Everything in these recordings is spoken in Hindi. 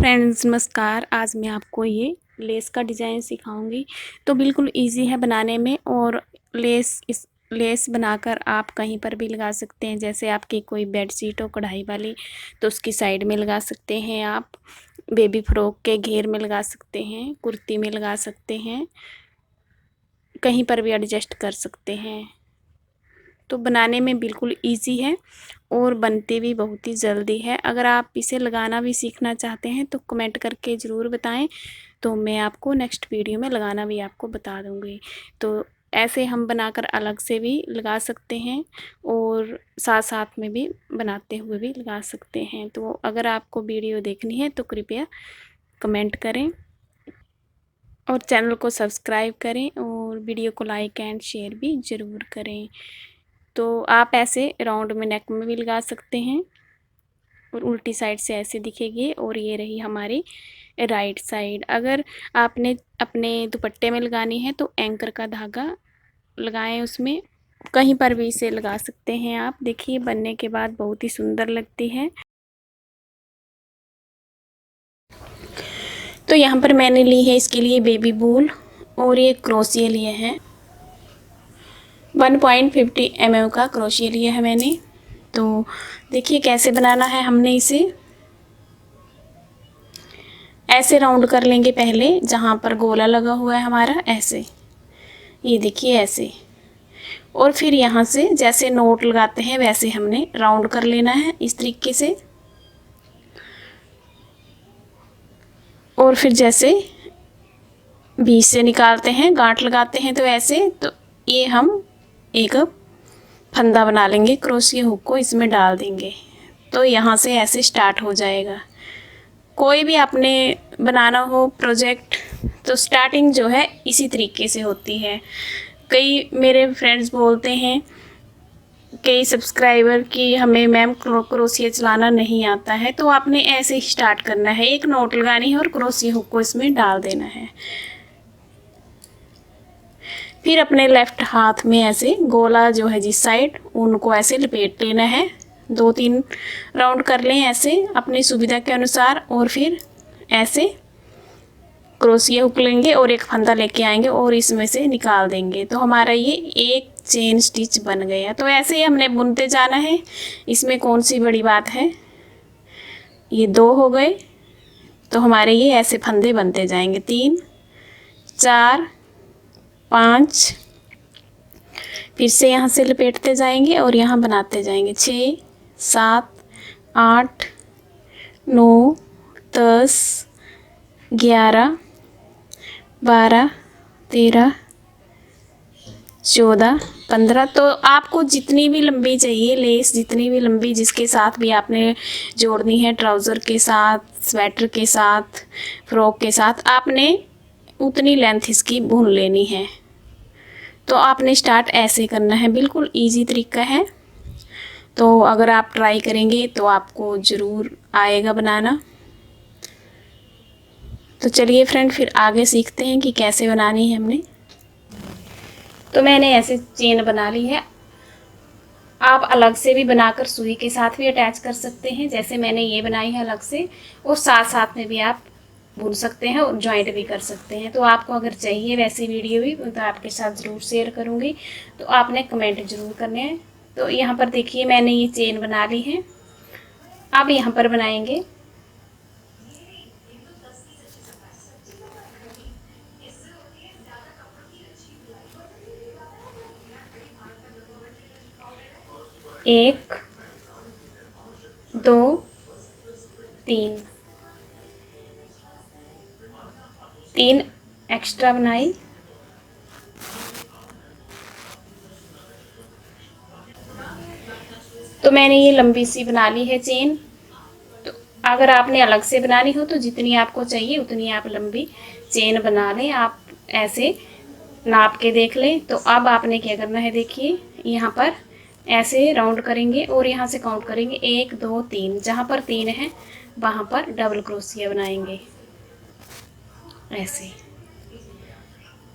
फ्रेंड्स नमस्कार। आज मैं आपको ये लेस का डिज़ाइन सिखाऊंगी। तो बिल्कुल इजी है बनाने में और लेस बनाकर आप कहीं पर भी लगा सकते हैं। जैसे आपकी कोई बेडशीट हो कढ़ाई वाली तो उसकी साइड में लगा सकते हैं आप, बेबी फ्रॉक के घेर में लगा सकते हैं, कुर्ती में लगा सकते हैं, कहीं पर भी एडजस्ट कर सकते हैं। तो बनाने में बिल्कुल इजी है और बनते भी बहुत ही जल्दी है। अगर आप इसे लगाना भी सीखना चाहते हैं तो कमेंट करके ज़रूर बताएं, तो मैं आपको नेक्स्ट वीडियो में लगाना भी आपको बता दूंगी। तो ऐसे हम बनाकर अलग से भी लगा सकते हैं और साथ साथ में भी बनाते हुए भी लगा सकते हैं। तो अगर आपको वीडियो देखनी है तो कृपया कमेंट करें और चैनल को सब्सक्राइब करें और वीडियो को लाइक एंड शेयर भी ज़रूर करें। तो आप ऐसे राउंड में नेक में भी लगा सकते हैं और उल्टी साइड से ऐसे दिखेगी। और ये रही हमारी राइट साइड। अगर आपने अपने दुपट्टे में लगानी है तो एंकर का धागा लगाएं, उसमें कहीं पर भी इसे लगा सकते हैं आप। देखिए बनने के बाद बहुत ही सुंदर लगती है। तो यहाँ पर मैंने ली है इसके लिए बेबी बूल और ये क्रोशिया लिए हैं 1.50 mm का क्रोशिया लिया है मैंने। तो देखिए कैसे बनाना है। हमने इसे ऐसे राउंड कर लेंगे पहले, जहाँ पर गोला लगा हुआ है हमारा, ऐसे, ये देखिए ऐसे। और फिर यहाँ से जैसे नोट लगाते हैं वैसे हमने राउंड कर लेना है इस तरीके से। और फिर जैसे बीच से निकालते हैं, गांठ लगाते हैं, तो ऐसे। तो ये हम एक फंदा बना लेंगे, क्रोशिया हुक को इसमें डाल देंगे। तो यहाँ से ऐसे स्टार्ट हो जाएगा। कोई भी आपने बनाना हो प्रोजेक्ट तो स्टार्टिंग जो है इसी तरीके से होती है। कई मेरे फ्रेंड्स बोलते हैं, कई सब्सक्राइबर कि हमें मैम क्रोशिया चलाना नहीं आता है। तो आपने ऐसे ही स्टार्ट करना है, एक नोट लगानी है और क्रोशिया हुक को इसमें डाल देना है। फिर अपने लेफ्ट हाथ में ऐसे गोला जो है जिस साइड, उनको ऐसे लपेट लेना है। 2-3 राउंड कर लें ऐसे अपनी सुविधा के अनुसार। और फिर ऐसे क्रोशिया हुक लेंगे और एक फंदा लेके आएंगे और इसमें से निकाल देंगे। तो हमारा ये एक चेन स्टिच बन गया। तो ऐसे ही हमने बुनते जाना है, इसमें कौन सी बड़ी बात है। ये 2 हो गए, तो हमारे ये ऐसे फंदे बनते जाएंगे। 3 4 5, फिर से यहाँ से लपेटते जाएंगे और यहाँ बनाते जाएंगे। 6 7 8 9 10 11 12 13 14 15। तो आपको जितनी भी लंबी चाहिए लेस, जितनी भी लंबी जिसके साथ भी आपने जोड़नी है, ट्राउज़र के साथ, स्वेटर के साथ, फ्रॉक के साथ, आपने उतनी लेंथ इसकी बुन लेनी है। तो आपने स्टार्ट ऐसे करना है, बिल्कुल इजी तरीका है। तो अगर आप ट्राई करेंगे तो आपको ज़रूर आएगा बनाना। तो चलिए फ्रेंड फिर आगे सीखते हैं कि कैसे बनानी है हमने। तो मैंने ऐसे चेन बना ली है। आप अलग से भी बनाकर सुई के साथ भी अटैच कर सकते हैं, जैसे मैंने ये बनाई है अलग से। और साथ साथ में भी आप बुन सकते हैं और जॉइंट भी कर सकते हैं। तो आपको अगर चाहिए वैसी वीडियो भी तो आपके साथ ज़रूर शेयर करूँगी। तो आपने कमेंट ज़रूर करने हैं। तो यहाँ पर देखिए मैंने ये चेन बना ली है। अब यहाँ पर बनाएंगे एक 2 3 एक्स्ट्रा बनाई। तो मैंने ये लंबी सी बना ली है चेन। तो अगर आपने अलग से बनानी हो तो जितनी आपको चाहिए उतनी आप लंबी चेन बना लें। आप ऐसे नाप के देख लें। तो अब आपने क्या करना है, देखिए यहाँ पर ऐसे राउंड करेंगे और यहाँ से काउंट करेंगे 1 2 3। जहाँ पर 3 है वहाँ पर डबल क्रोशिया बनाएंगे ऐसे।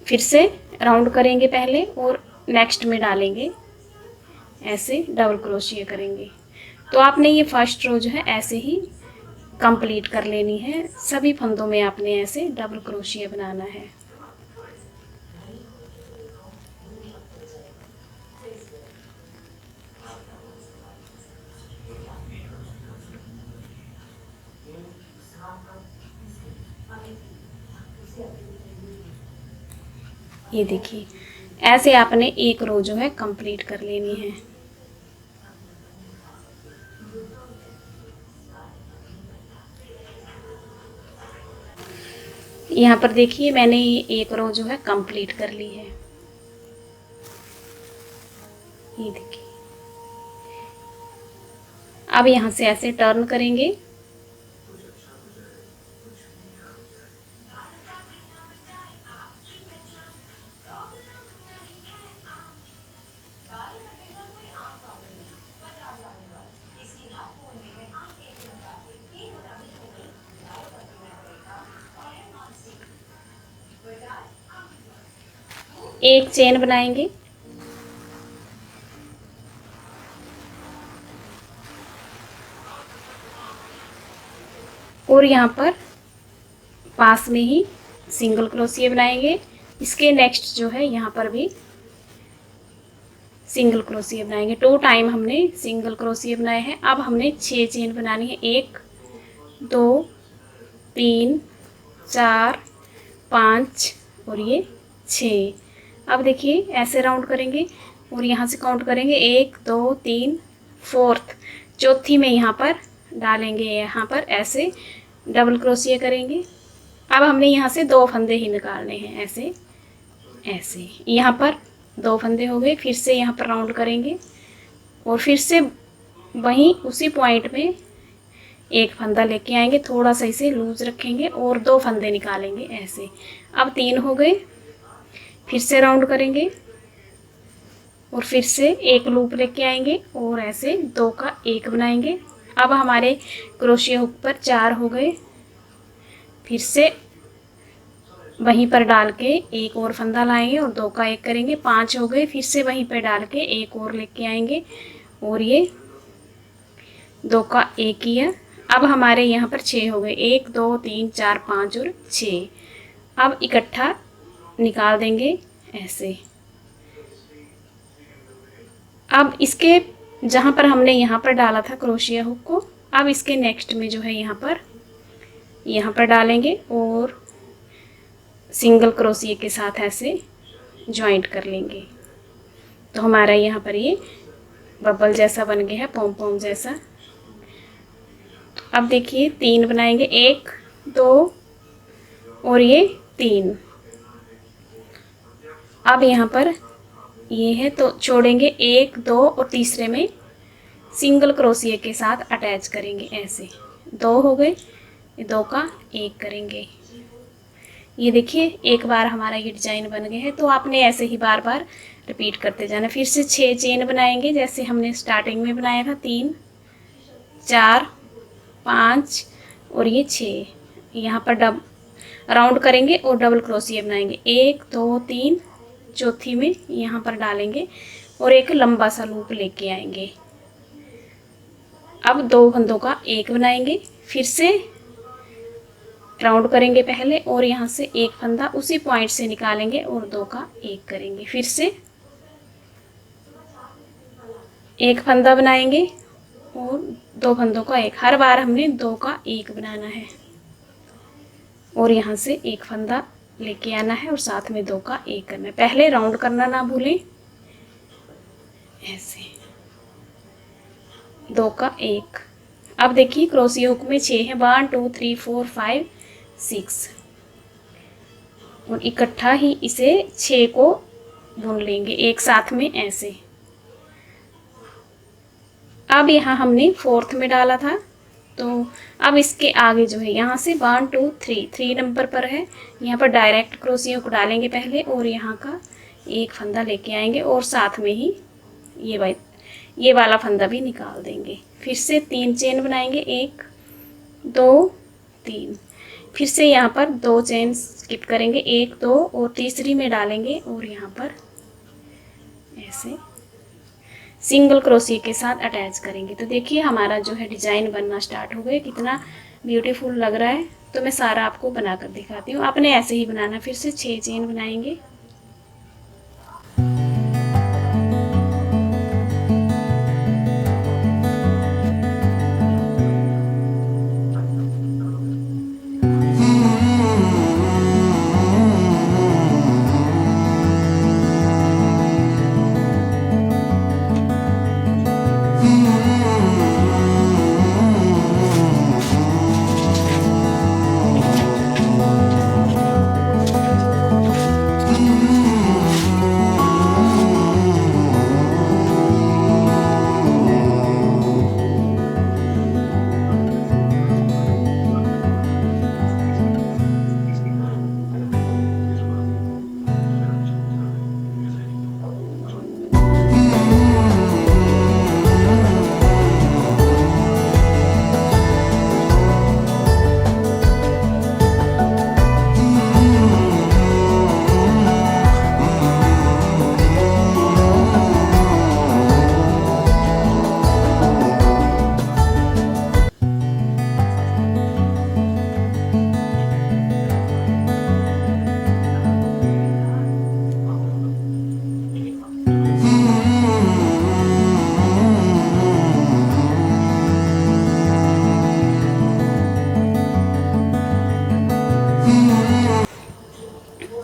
फिर से राउंड करेंगे पहले और नेक्स्ट में डालेंगे ऐसे, डबल क्रोशिया करेंगे। तो आपने ये फर्स्ट रो जो है ऐसे ही कंप्लीट कर लेनी है। सभी फंदों में आपने ऐसे डबल क्रोशिया बनाना है। ये देखिए, ऐसे आपने एक रो जो है कंप्लीट कर लेनी है। यहाँ पर देखिए मैंने ये एक रो जो है कंप्लीट कर ली है। ये देखिए, अब यहाँ से ऐसे टर्न करेंगे। एक चेन बनाएंगे, और यहाँ पर पास में ही सिंगल क्रोशिया बनाएंगे। इसके नेक्स्ट जो है यहाँ पर भी सिंगल क्रोशिया बनाएंगे। 2 टाइम हमने सिंगल क्रोशिया बनाए हैं। अब हमने 6 चेन बनानी है। 1 2 3 4 5 और ये 6। अब देखिए ऐसे राउंड करेंगे और यहाँ से काउंट करेंगे 1 2 3 4th, चौथी में यहाँ पर डालेंगे। यहाँ पर ऐसे डबल क्रोशिया करेंगे। अब हमने यहाँ से 2 फंदे ही निकालने हैं। ऐसे ऐसे यहाँ पर 2 फंदे हो गए। फिर से यहाँ पर राउंड करेंगे और फिर से वहीं उसी पॉइंट में एक फंदा लेके आएंगे, थोड़ा सा इसे लूज रखेंगे और 2 फंदे निकालेंगे ऐसे। अब 3 हो गए। फिर से राउंड करेंगे और फिर से एक लूप लेके आएंगे और ऐसे 2 का 1 बनाएंगे। अब हमारे क्रोशिया हुक पर 4 हो गए। फिर से वहीं पर डाल के एक और फंदा लाएंगे और 2 का 1 करेंगे। 5 हो गए। फिर से वहीं पर डाल के एक और लेके आएंगे और ये 2 का 1 किया। अब हमारे यहाँ पर 6 हो गए। 1 2 3 4 5 और 6। अब इकट्ठा निकाल देंगे ऐसे। अब इसके जहाँ पर हमने यहाँ पर डाला था क्रोशिया हुक को, अब इसके नेक्स्ट में जो है यहाँ पर डालेंगे और सिंगल क्रोशिया के साथ ऐसे जॉइंट कर लेंगे। तो हमारा यहाँ पर ये बबल जैसा बन गया है, पॉम पॉम जैसा। अब देखिए 3 बनाएंगे, 1 2 और ये 3। अब यहाँ पर ये है तो छोड़ेंगे 1 2 और तीसरे में सिंगल क्रोशिया के साथ अटैच करेंगे ऐसे। 2 हो गए। 2 का 1 करेंगे। ये देखिए एक बार हमारा ये डिजाइन बन गया है। तो आपने ऐसे ही बार बार रिपीट करते जाना। फिर से 6 चेन बनाएंगे जैसे हमने स्टार्टिंग में बनाया था। 3 4 5 और ये 6। यहाँ पर राउंड करेंगे और डबल क्रोशिया बनाएंगे। 1 2 3, चौथी में यहाँ पर डालेंगे और एक लंबा सा लूप लेके आएंगे। अब 2 फंदों का 1 बनाएंगे। फिर से राउंड करेंगे पहले और यहाँ से एक फंदा उसी पॉइंट से निकालेंगे और 2 का 1 करेंगे। फिर से एक फंदा बनाएंगे और 2 फंदों का 1। हर बार हमने 2 का 1 बनाना है और यहाँ से एक फंदा लेके आना है और साथ में 2 का 1 करना है। पहले राउंड करना ना भूलें ऐसे। 2 का 1। अब देखिए क्रोशिया हुक में 6 है। 1 2 3 4 5 6 और इकट्ठा ही इसे 6 को बुन लेंगे एक साथ में ऐसे। अब यहाँ हमने 4th में डाला था तो अब इसके आगे जो है यहाँ से 1 2 3 नंबर पर है। यहाँ पर डायरेक्ट क्रोशिया हुक डालेंगे पहले और यहाँ का एक फंदा लेके आएंगे और साथ में ही ये वाला फंदा भी निकाल देंगे। फिर से 3 चेन बनाएंगे। 1 2 3। फिर से यहाँ पर 2 चेन स्किप करेंगे। 1 2 और तीसरी में डालेंगे और यहाँ पर ऐसे सिंगल क्रोशिया के साथ अटैच करेंगे। तो देखिए हमारा जो है डिजाइन बनना स्टार्ट हो गया। कितना ब्यूटीफुल लग रहा है। तो मैं सारा आपको बनाकर दिखाती हूँ। आपने ऐसे ही बनाना। फिर से 6 चेन बनाएंगे।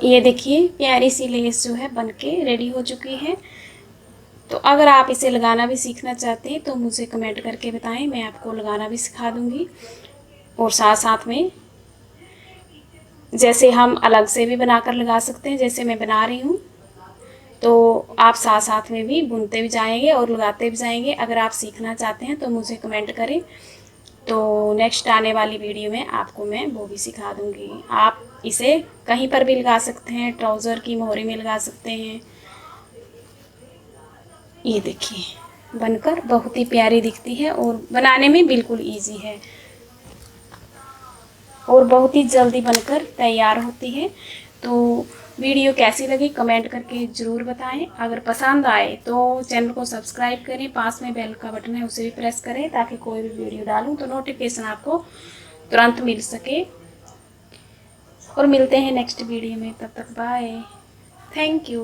ये देखिए प्यारी सी लेस जो है बनके रेडी हो चुकी है। तो अगर आप इसे लगाना भी सीखना चाहते हैं तो मुझे कमेंट करके बताएं, मैं आपको लगाना भी सिखा दूंगी। और साथ साथ में जैसे हम अलग से भी बनाकर लगा सकते हैं, जैसे मैं बना रही हूँ, तो आप साथ साथ में भी बुनते भी जाएंगे और लगाते भी जाएंगे। अगर आप सीखना चाहते हैं तो मुझे कमेंट करें, तो नेक्स्ट आने वाली वीडियो में आपको मैं वो भी सिखा दूंगी। आप इसे कहीं पर भी लगा सकते हैं, ट्राउज़र की मोहरी में लगा सकते हैं। ये देखिए बनकर बहुत ही प्यारी दिखती है और बनाने में बिल्कुल इजी है और बहुत ही जल्दी बनकर तैयार होती है। तो वीडियो कैसी लगी कमेंट करके ज़रूर बताएं। अगर पसंद आए तो चैनल को सब्सक्राइब करें, पास में बेल का बटन है उसे भी प्रेस करें ताकि कोई भी वीडियो डालूं तो नोटिफिकेशन आपको तुरंत मिल सके। और मिलते हैं नेक्स्ट वीडियो में, तब तक बाय, थैंक यू।